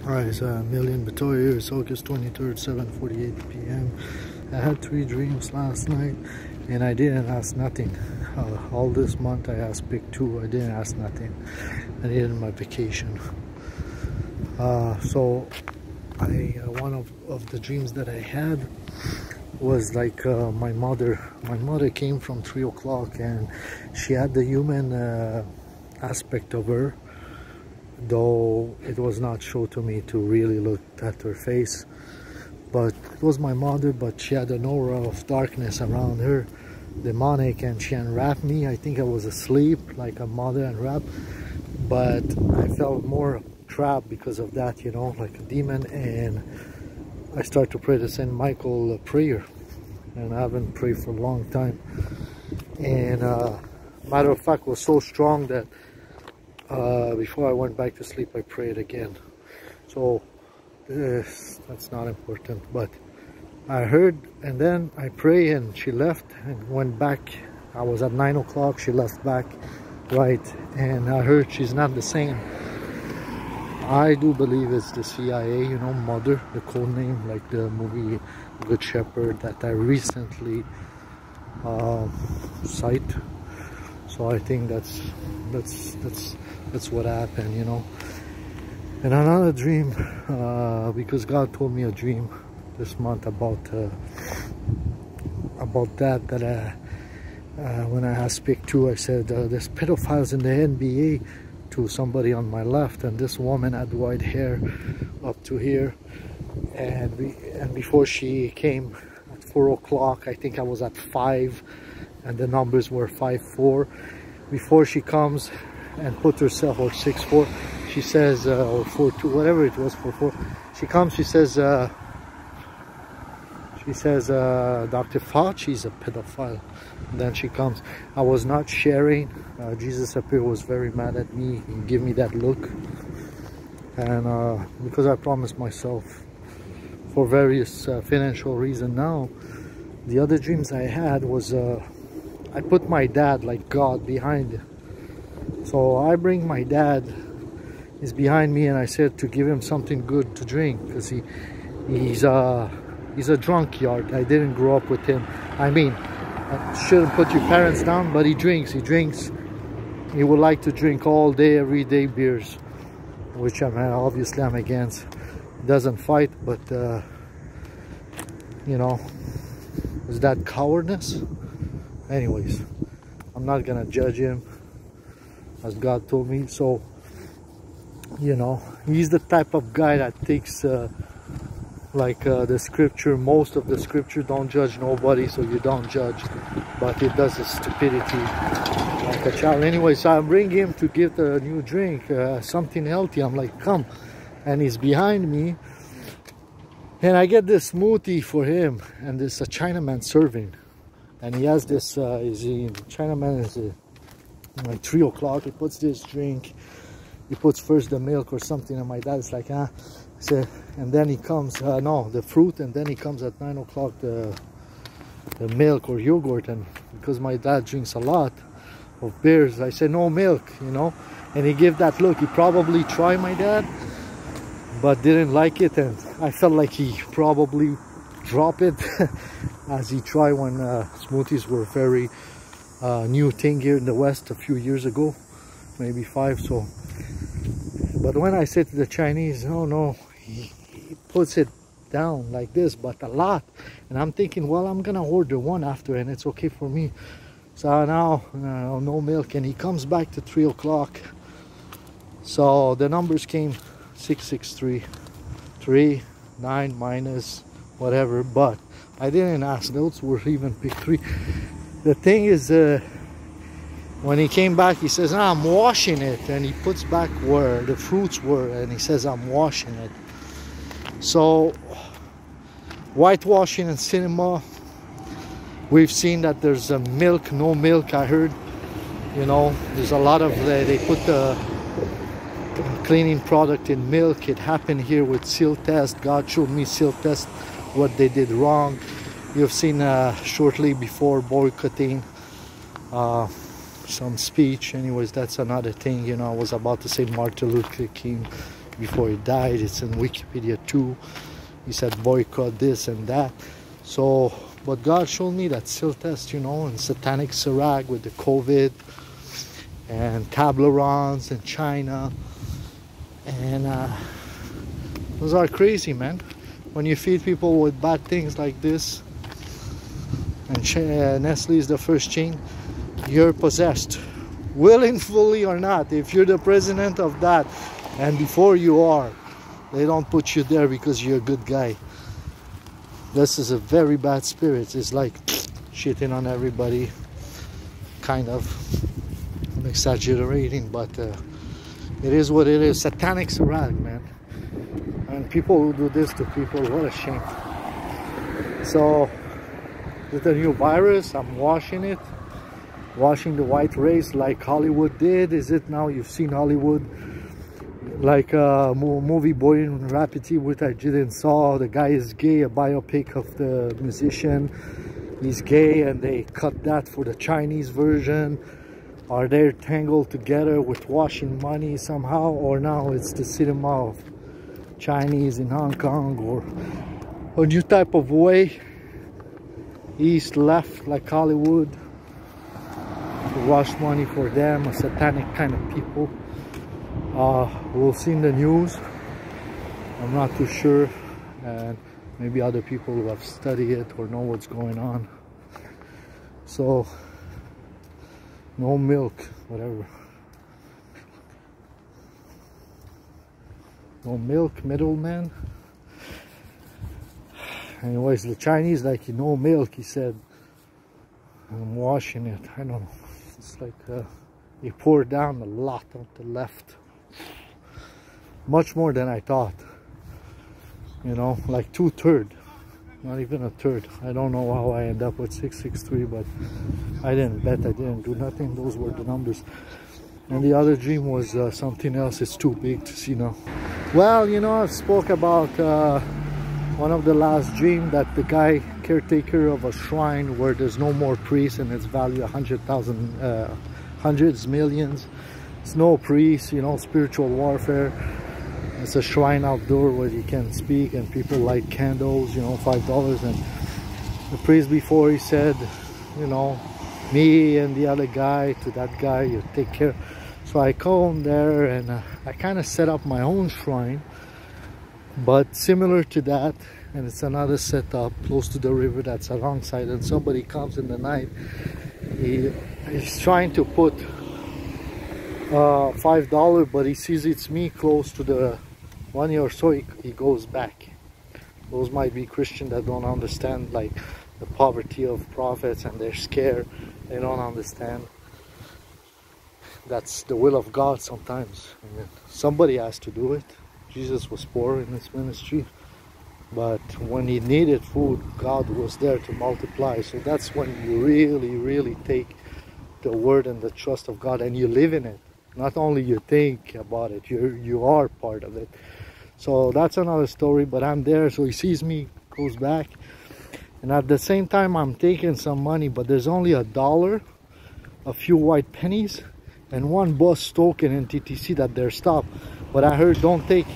Alright, it's a million Batoya. It's August 23rd, 7:48 p.m. I had 3 dreams last night and I didn't ask nothing. All this month I asked big 2. I didn't ask nothing. I needed my vacation. So one of the dreams that I had was like my mother came from 3 o'clock and she had the human aspect of her, though it was not shown to me to really look at her face. But it was my mother, but she had an aura of darkness around her, demonic, and she unwrapped me. I think I was asleep, like a mother unwrapped, but I felt more trapped because of that, you know, like a demon. And I started to pray the Saint Michael prayer, and I haven't prayed for a long time. And matter of fact, was so strong that before I went back to sleep I prayed again. So that's not important, but I heard, and then I prayed and she left and went back. I was at 9 o'clock, she left back, right? And I heard she's not the same. I do believe it's the CIA, you know, Mother, the code name, like the movie Good Shepherd that I recently cite. So I think that's what happened, you know. And another dream, because God told me a dream this month about that when I asked Pick 2, I said there's pedophiles in the NBA to somebody on my left, and this woman had white hair up to here, and before she came at 4 o'clock, I think I was at 5 and the numbers were 5-4. Before she comes and put herself, or 6-4, she says, or 4-2, whatever it was, 4-4, she comes, she says Dr. Fauci's a pedophile. And then she comes. I was not sharing. Jesus appeared, was very mad at me and gave me that look, and because I promised myself for various financial reasons. Now the other dreams I had was I put my dad, like God, behind it. So I bring my dad, he's behind me, and I said to give him something good to drink, because he's a drunkard. I didn't grow up with him. I mean, I shouldn't put your parents down, but he drinks. He would like to drink all day, every day beers, which obviously I'm against. He doesn't fight, but you know, is that cowardice? Anyways, I'm not gonna judge him, as God told me. So, you know, he's the type of guy that takes like the scripture, most of the scripture, don't judge nobody, so you don't judge, but it does the stupidity like a child. Anyway, so I bring him to get a new drink, something healthy. I'm like, come, and he's behind me, and I get this smoothie for him, and there's a Chinaman serving, and he has this Chinaman is like 3 o'clock. He puts this drink, he puts first the milk or something, and my dad's like, ah. So, and then he comes, no, the fruit, and then he comes at 9 o'clock the milk or yogurt. And because my dad drinks a lot of beers, I said no milk, you know. And he gave that look. He probably tried my dad, but didn't like it, and I felt like he probably dropped it as he tried when smoothies were very new thing here in the West a few years ago, maybe 5. So, but when I said to the Chinese, oh no, he puts it down like this, but a lot. And I'm thinking, well, I'm gonna order one after and it's okay for me. So now no milk, and he comes back to 3 o'clock. So the numbers came 663, 3, 9 minus whatever, but I didn't ask. Those were even pick 3. The thing is, when he came back, he says, I'm washing it, and he puts back where the fruits were, and he says, I'm washing it. So whitewashing in cinema, we've seen that there's a milk, no milk. I heard, you know, there's a lot of they put the cleaning product in milk. It happened here with seal test. God showed me seal test, what they did wrong. You've seen shortly before boycotting some speech. Anyways, that's another thing, you know. I was about to say Martin Luther King week before he died. It's in Wikipedia too. He said boycott this and that. So, but God showed me that still test, you know, and satanic Sirach with the COVID and Toblerones in China. And those are crazy, man. When you feed people with bad things like this, and Nestle is the first chain, you're possessed, willingly or not. If you're the president of that, and before you are, they don't put you there because you're a good guy. This is a very bad spirit. It's like shitting on everybody, kind of. I'm exaggerating, but it is what it is. Satanic Sirach, man. And people who do this to people, what a shame. So with the new virus, I'm washing it, washing the white race like Hollywood did. Is it now? You've seen Hollywood, like a movie Bohemian Rhapsody, which I didn't saw. The guy is gay, a biopic of the musician. He's gay, and they cut that for the Chinese version. Are they tangled together with washing money somehow, or now it's the cinema of Chinese in Hong Kong, or a new type of way, east, left, like Hollywood, to wash money for them, a satanic kind of people. We'll see in the news. I'm not too sure, and maybe other people who have studied it or know what's going on. So no milk, whatever. No milk, middleman. Anyways, the Chinese, like, no milk, he said. I'm washing it. I don't know. It's like he poured down a lot on the left. Much more than I thought. You know, like 2/3. Not even a third. I don't know how I end up with 663, but I didn't bet. I didn't do nothing. Those were the numbers. And the other dream was something else. It's too big to see now. Well, you know, I've spoke about one of the last dream that the guy caretaker of a shrine where there's no more priests and it's value 100,000, hundreds, millions. It's no priest, you know, spiritual warfare. It's a shrine outdoor where you can speak and people light candles, you know, $5. And the priest before, he said, you know, me and the other guy to that guy, you take care. So I come there and I kind of set up my own shrine, but similar to that, and it's another setup close to the river that's alongside, and somebody comes in the night. He's trying to put $5, but he sees it's me close to the money, or so he goes back. Those might be Christians that don't understand like the poverty of prophets, and they're scared. They don't understand. That's the will of God sometimes. I mean, somebody has to do it. Jesus was poor in his ministry, but when he needed food, God was there to multiply. So that's when you really take the word and the trust of God, and you live in it. Not only you think about it, you are part of it. So that's another story, but I'm there. So he sees me, goes back, and at the same time I'm taking some money, but there's only $1, a few white pennies, and one bus token in TTC that they're stopped. But I heard don't take.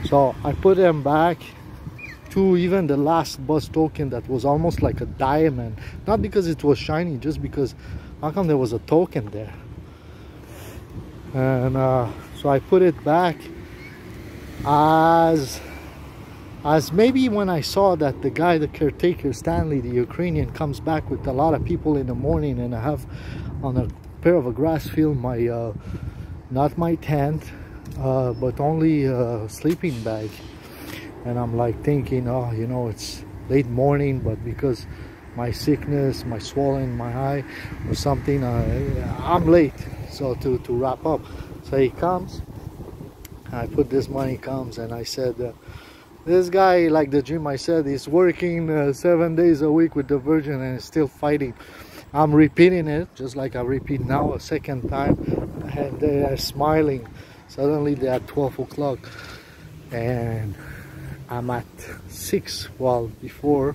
So I put them back to even the last bus token that was almost like a diamond. Not because it was shiny, just because how come there was a token there? And so I put it back as maybe when I saw that the guy, the caretaker, Stanley, the Ukrainian, comes back with a lot of people in the morning, and I have on a pair of a grass field my not my tent, but only a sleeping bag. And I'm like thinking, oh, you know, it's late morning, but because my sickness, my swelling, my eye or something, I'm late. So to wrap up, so he comes, I put this money, comes, and I said, this guy, like the gym, I said, he's working 7 days a week with the Virgin and is still fighting. I'm repeating it, just like I repeat now a second time, and they are smiling. Suddenly they're at 12 o'clock, and I'm at 6, while before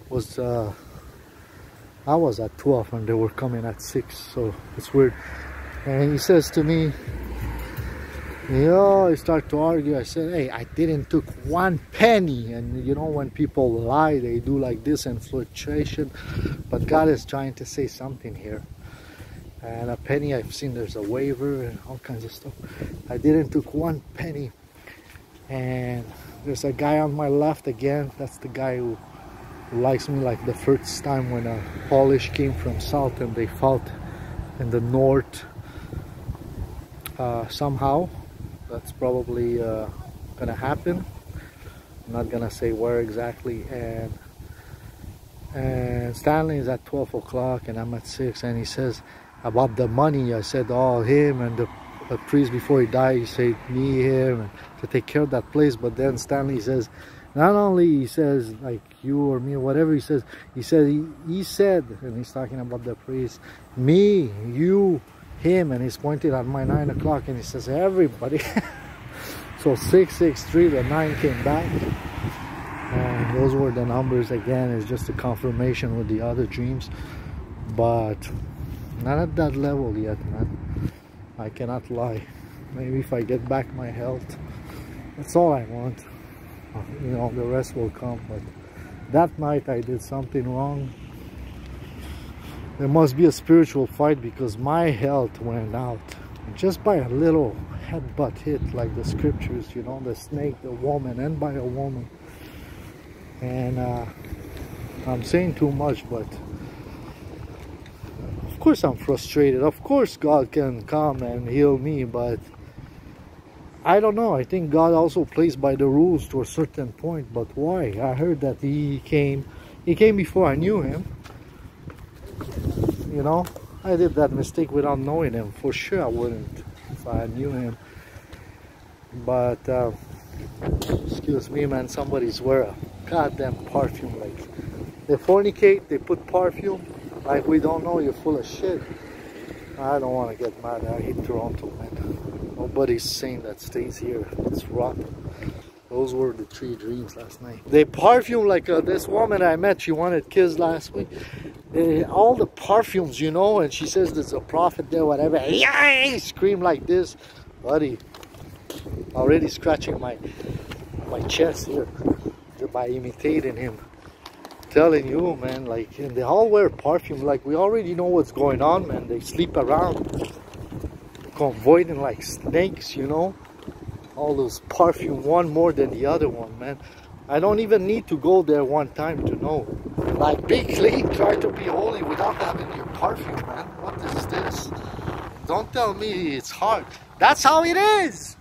was I was at 12 and they were coming at 6, so it's weird. And he says to me, You know, I start to argue. I said, hey, I didn't took 1 penny. And you know, when people lie, they do like this in fluctuation. But God is trying to say something here. And a penny, I've seen there's a waiver and all kinds of stuff. I didn't took 1 penny. And there's a guy on my left again. That's the guy who likes me, like the first time when a Polish came from south and they fought in the north somehow. That's probably gonna happen. I'm not gonna say where exactly. And Stanley is at 12 o'clock and I'm at 6, and he says about the money. I said, oh, him and the priest before he died, he said me, him, and to take care of that place. But then Stanley says, not only he says like you or me or whatever, he said, he said, and he's talking about the priest, me, you, him, and he's pointing at my 9 o'clock and he says everybody. So 663, the 9 came back, and those were the numbers. Again, it's just a confirmation with the other dreams, but not at that level yet, man. I cannot lie. Maybe if I get back my health, that's all I want. You know, the rest will come. But that night I did something wrong. There must be a spiritual fight, because my health went out just by a little headbutt hit, like the scriptures, you know, the snake, the woman, and by a woman. And I'm saying too much, but of course I'm frustrated. Of course God can come and heal me, but I don't know. I think God also plays by the rules to a certain point. But why? I heard that he came before I knew him. You know, I did that mistake without knowing him. For sure I wouldn't if I knew him. But excuse me, man, somebody's wearing a goddamn perfume. Like, they fornicate, they put perfume like we don't know. You're full of shit. I don't want to get mad. I hate Toronto, man. Nobody's sane that stays here. It's rotten. Those were the 3 dreams last night. They perfume like this woman I met. She wanted kids last week. All the perfumes, you know, and she says there's a prophet there, whatever. Yay! Scream like this, buddy. Already scratching my chest here by imitating him. Telling you, man, like, and they all wear perfume. Like, we already know what's going on, man. They sleep around, convoying like snakes, you know. All those perfume, one more than the other one, man. I don't even need to go there one time to know. Like, be clean, try to be holy without having your perfume, man. What is this? Don't tell me it's hard. That's how it is.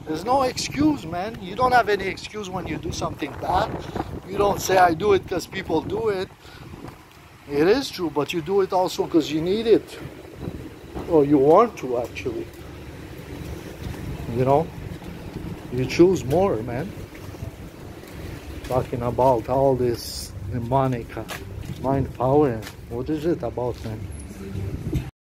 There's no excuse, man. You don't have any excuse when you do something bad. You don't say, I do it because people do it. It is true, but you do it also because you need it. Or you want to, actually. You know? You choose more, man. Talking about all this demonic mind power. What is it about, man?